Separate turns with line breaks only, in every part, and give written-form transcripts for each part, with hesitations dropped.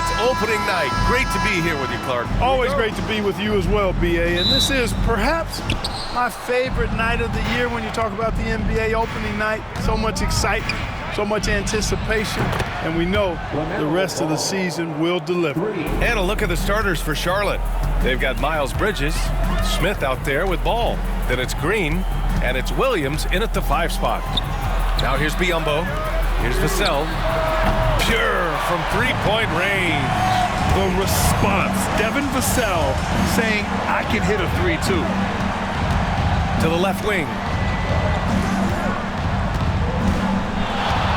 it's opening night. Great to be here with you, Clark.
Always great to be with you as well, BA. And this is perhaps my favorite night of the year when you talk about the NBA opening night. So much excitement, so much anticipation, and we know the rest of the season will deliver.
And a look at the starters for Charlotte. They've got Miles Bridges, Smith out there with ball. Then it's Green, and it's Williams in at the 5 spot. Now here's Biyombo. Here's Vassell. Pure from three-point range.
The response, Devin Vassell saying, I can hit a 3-2.
To the left wing.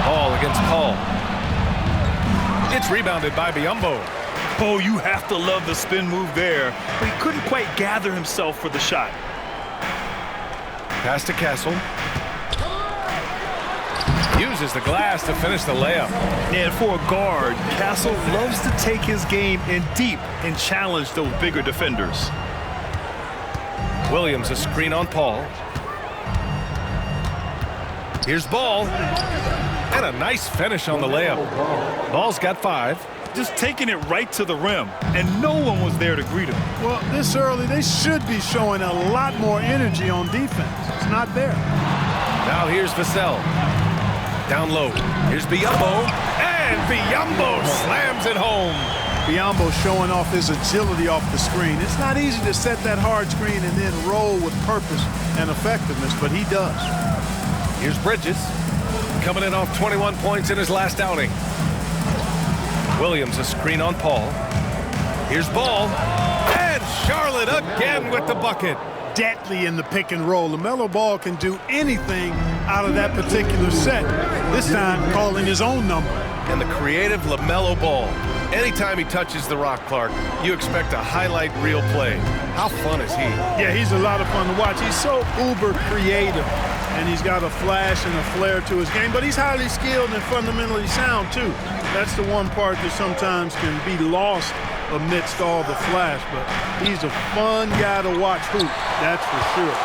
Ball against Paul. It's rebounded by Biyombo.
Oh, you have to love the spin move there, but he couldn't quite gather himself for the shot.
Pass to Castle. Uses the glass to finish the layup.
And for a guard, Castle loves to take his game in deep and challenge those bigger defenders.
Williams a screen on Paul. Here's Ball. And a nice finish on the layup. Ball's got 5.
Just taking it right to the rim, and no one was there to greet him. Well, this early, they should be showing a lot more energy on defense. It's not there.
Now here's Vassell. Down low. Here's Biyombo. And Biyombo slams it home.
Biyombo showing off his agility off the screen. It's not easy to set that hard screen and then roll with purpose and effectiveness, but he does.
Here's Bridges. Coming in off 21 points in his last outing. Williams a screen on Paul. Here's Ball. And Charlotte again with the bucket.
Deadly in the pick and roll. LaMelo Ball can do anything out of that particular set. This time calling his own number.
And the creative LaMelo Ball. Anytime he touches the rock, Clark, you expect a highlight reel play. How fun is he?
Yeah, he's a lot of fun to watch. He's so uber creative. And he's got a flash and a flair to his game, but he's highly skilled and fundamentally sound, too. That's the one part that sometimes can be lost amidst all the flash, but he's a fun guy to watch hoop, that's for sure.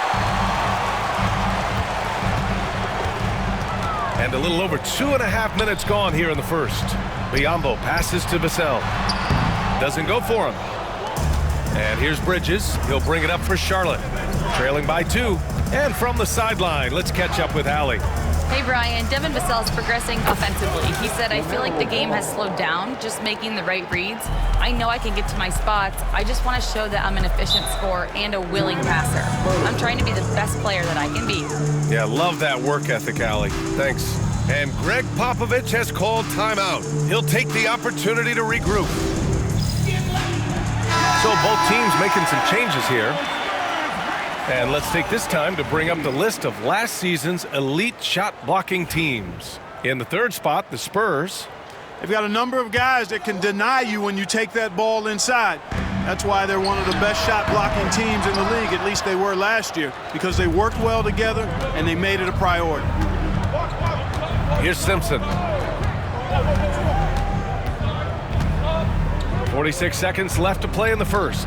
And a little over 2.5 minutes gone here in the first. Biyombo passes to Vassell. Doesn't go for him. And here's Bridges. He'll bring it up for Charlotte. Trailing by 2. And from the sideline, let's catch up with Allie.
Hey, Brian. Devin Vassell's progressing offensively. He said, I feel like the game has slowed down, just making the right reads. I know I can get to my spots. I just want to show that I'm an efficient scorer and a willing passer. I'm trying to be the best player that I can be.
Yeah, love that work ethic, Allie. Thanks. And Greg Popovich has called timeout. He'll take the opportunity to regroup. So both teams making some changes here. And let's take this time to bring up the list of last season's elite shot blocking teams. In the 3rd spot, the Spurs.
They've got a number of guys that can deny you when you take that ball inside. That's why they're one of the best shot blocking teams in the league, at least they were last year, because they worked well together and they made it a priority.
Here's Simpson. 46 seconds left to play in the first.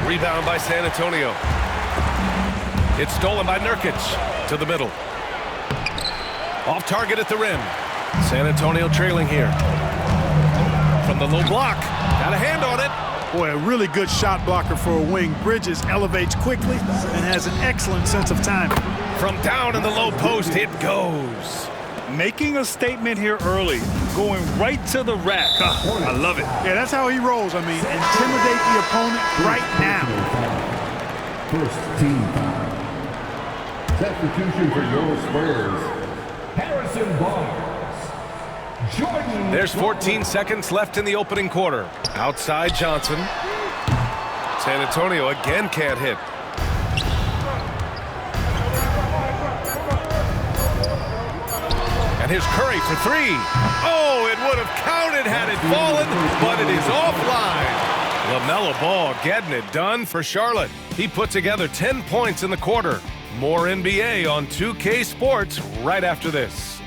Rebound by San Antonio. It's stolen by Nurkic to the middle. Off target at the rim. San Antonio trailing here. From the low block. Got a hand on it.
Boy, a really good shot blocker for a wing. Bridges elevates quickly and has an excellent sense of timing.
From down in the low post, it goes.
Making a statement here early, going right to the rack. I love it.
Yeah, that's how he rolls. I mean, intimidate the opponent right now.
First team foul. Substitution for your Spurs. Harrison Barnes. Jordan.
There's 14 seconds left in the opening quarter. Outside Johnson. San Antonio again can't hit. And here's Curry for 3. Oh, it would have counted had it fallen, but it is offline. LaMelo Ball getting it done for Charlotte. He put together 10 points in the quarter. More NBA on 2K Sports right after this.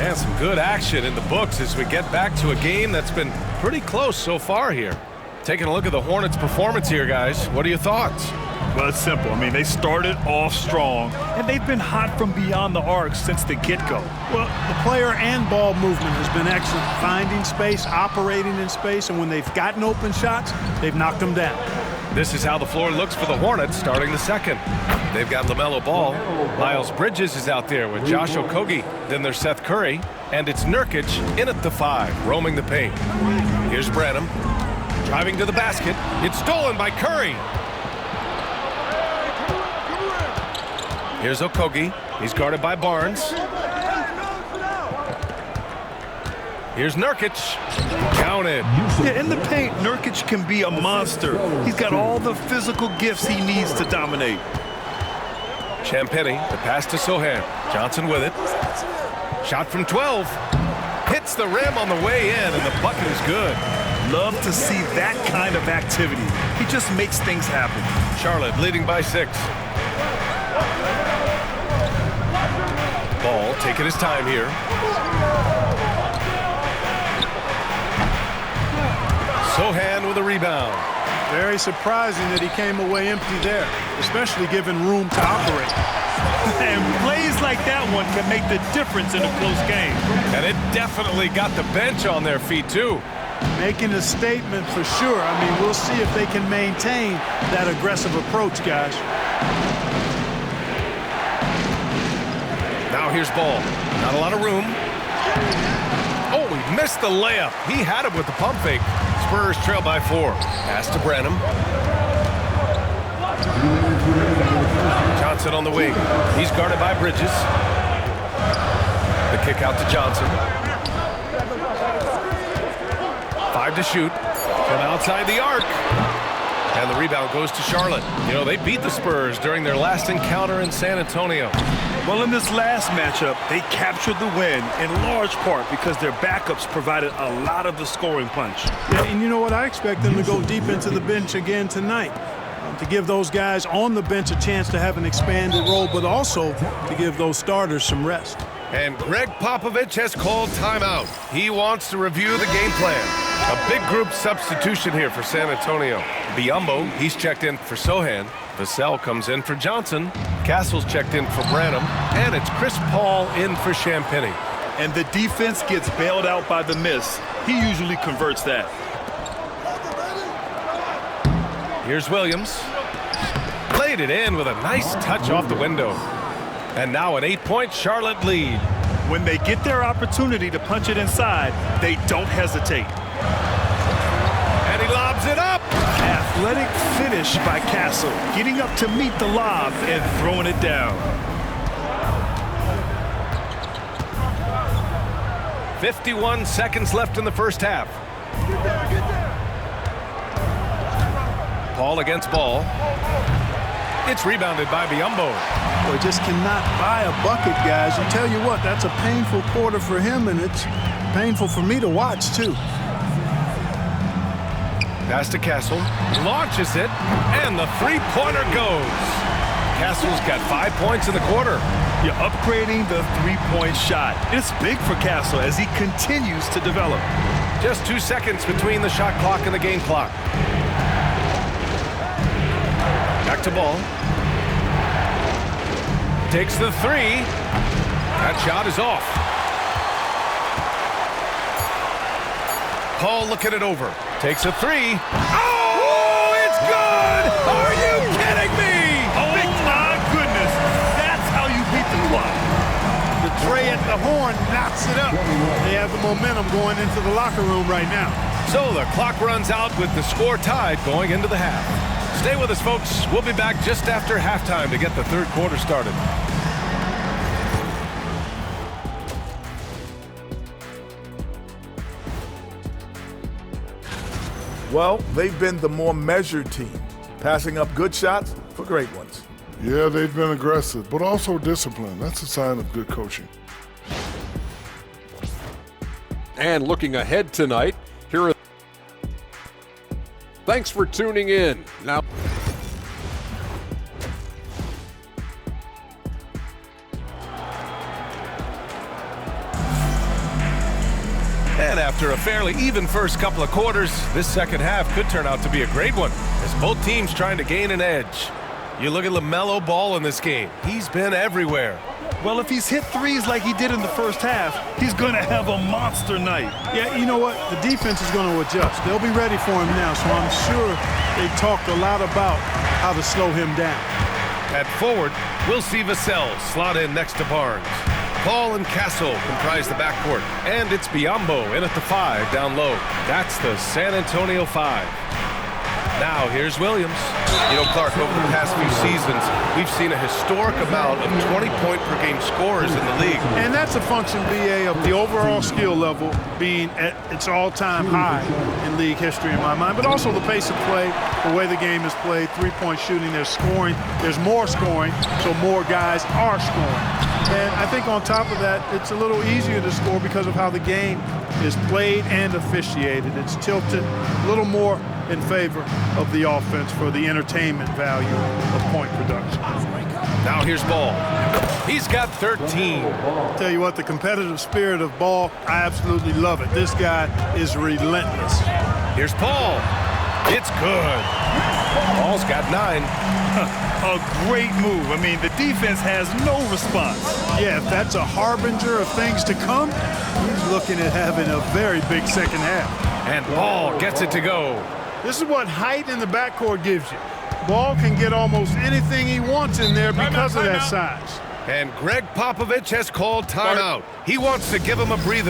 And some good action in the books as we get back to a game that's been pretty close so far here. Taking a look at the Hornets' performance here, guys. What are your thoughts?
Well, it's simple. I mean, they started off strong, and they've been hot from beyond the arc since the get-go.
Well, the player and ball movement has been excellent. Finding space, operating in space, and when they've gotten open shots, they've knocked them down.
This is how the floor looks for the Hornets starting the second. They've got LaMelo Ball. Miles Bridges is out there with Josh Okogie. Then there's Seth Curry. And it's Nurkic in at the 5, roaming the paint. Here's Branham. Driving to the basket. It's stolen by Curry. Here's Okogie. He's guarded by Barnes. Here's Nurkic. Counted.
Yeah, in the paint, Nurkic can be a monster. He's got all the physical gifts he needs to dominate.
Champagny, the pass to Sohan. Johnson with it. Shot from 12. Hits the rim on the way in, and the bucket is good.
Love to see that kind of activity. He just makes things happen.
Charlotte leading by 6. Ball taking his time here. Sohan with a rebound.
Very surprising that he came away empty there, especially given room to operate.
And plays like that one can make the difference in a close game.
And it definitely got the bench on their feet, too.
Making a statement for sure. I mean, we'll see if they can maintain that aggressive approach, guys.
Now here's Ball. Not a lot of room. Oh, he missed the layup. He had it with the pump fake. Spurs trail by 4. Pass to Branham. Johnson on the wing. He's guarded by Bridges. The kick out to Johnson. 5 to shoot from outside the arc. And the rebound goes to Charlotte. You know, they beat the Spurs during their last encounter in San Antonio.
Well, in this last matchup, they captured the win in large part because their backups provided a lot of the scoring punch.
Yeah, and you know what? I expect them to go deep into the bench again tonight. To give those guys on the bench a chance to have an expanded role, but also to give those starters some rest.
And Greg Popovich has called timeout. He wants to review the game plan. A big group substitution here for San Antonio. Biyombo, he's checked in for Sohan. Vassell comes in for Johnson. Castle's checked in for Branham. And it's Chris Paul in for Champagny.
And the defense gets bailed out by the miss. He usually converts that.
Here's Williams. Played it in with a nice touch off the window. And now an 8-point Charlotte lead.
When they get their opportunity to punch it inside, they don't hesitate.
And he lobs it up.
Athletic finish by Castle, getting up to meet the lob and throwing it down.
51 seconds left in the first half. Paul against Ball. It's rebounded by Biyombo.
Boy, just cannot buy a bucket, guys. And tell you what, that's a painful quarter for him, and it's painful for me to watch, too.
Pass to Castle. Launches it, and the three-pointer goes. Castle's got 5 points in the quarter.
You're upgrading the three-point shot. It's big for Castle as he continues to develop.
Just 2 seconds between the shot clock and the game clock. Back to Ball. Takes the 3. That shot is off. Paul looking it over. Takes a 3. Oh, it's good! Are you kidding me?
Oh, my goodness. That's how you beat the clock.
The tray at the horn knocks it up. They have the momentum going into the locker room right now.
So the clock runs out with the score tied going into the half. Stay with us, folks. We'll be back just after halftime to get the third quarter started.
Well, they've been the more measured team, passing up good shots for great ones.
Yeah, they've been aggressive, but also disciplined. That's a sign of good coaching.
And looking ahead tonight, here are... Thanks for tuning in. Now...
And after a fairly even first couple of quarters, this second half could turn out to be a great one, as both teams trying to gain an edge. You look at LaMelo Ball in this game. He's been everywhere.
Well, if he's hit threes like he did in the first half, he's going to have a monster night.
Yeah, you know what? The defense is going to adjust. They'll be ready for him now, so I'm sure they talked a lot about how to slow him down.
At forward, we'll see Vassell slot in next to Barnes. Paul and Castle comprise the backcourt, and it's Biyombo in at the 5 down low. That's the San Antonio 5. Now here's Williams. You know, Clark, over the past few seasons, we've seen a historic amount of 20-point-per-game scorers in the league.
And that's a function, BA, of the overall skill level being at its all-time high in league history in my mind, but also the pace of play, the way the game is played, three-point shooting, there's scoring, there's more scoring, so more guys are scoring. And I think on top of that, it's a little easier to score because of how the game is played and officiated. It's tilted a little more in favor of the offense for the entertainment value of point production.
Now here's Ball. He's got 13.
Tell you what, the competitive spirit of Ball, I absolutely love it. This guy is relentless.
Here's Paul. It's good. Ball's got 9.
A great move. I mean, the defense has no response.
Yeah, if that's a harbinger of things to come, he's looking at having a very big second half.
And Ball gets it to go.
This is what height in the backcourt gives you. Ball can get almost anything he wants in there because of that size.
And Greg Popovich has called timeout. He wants to give him a breather.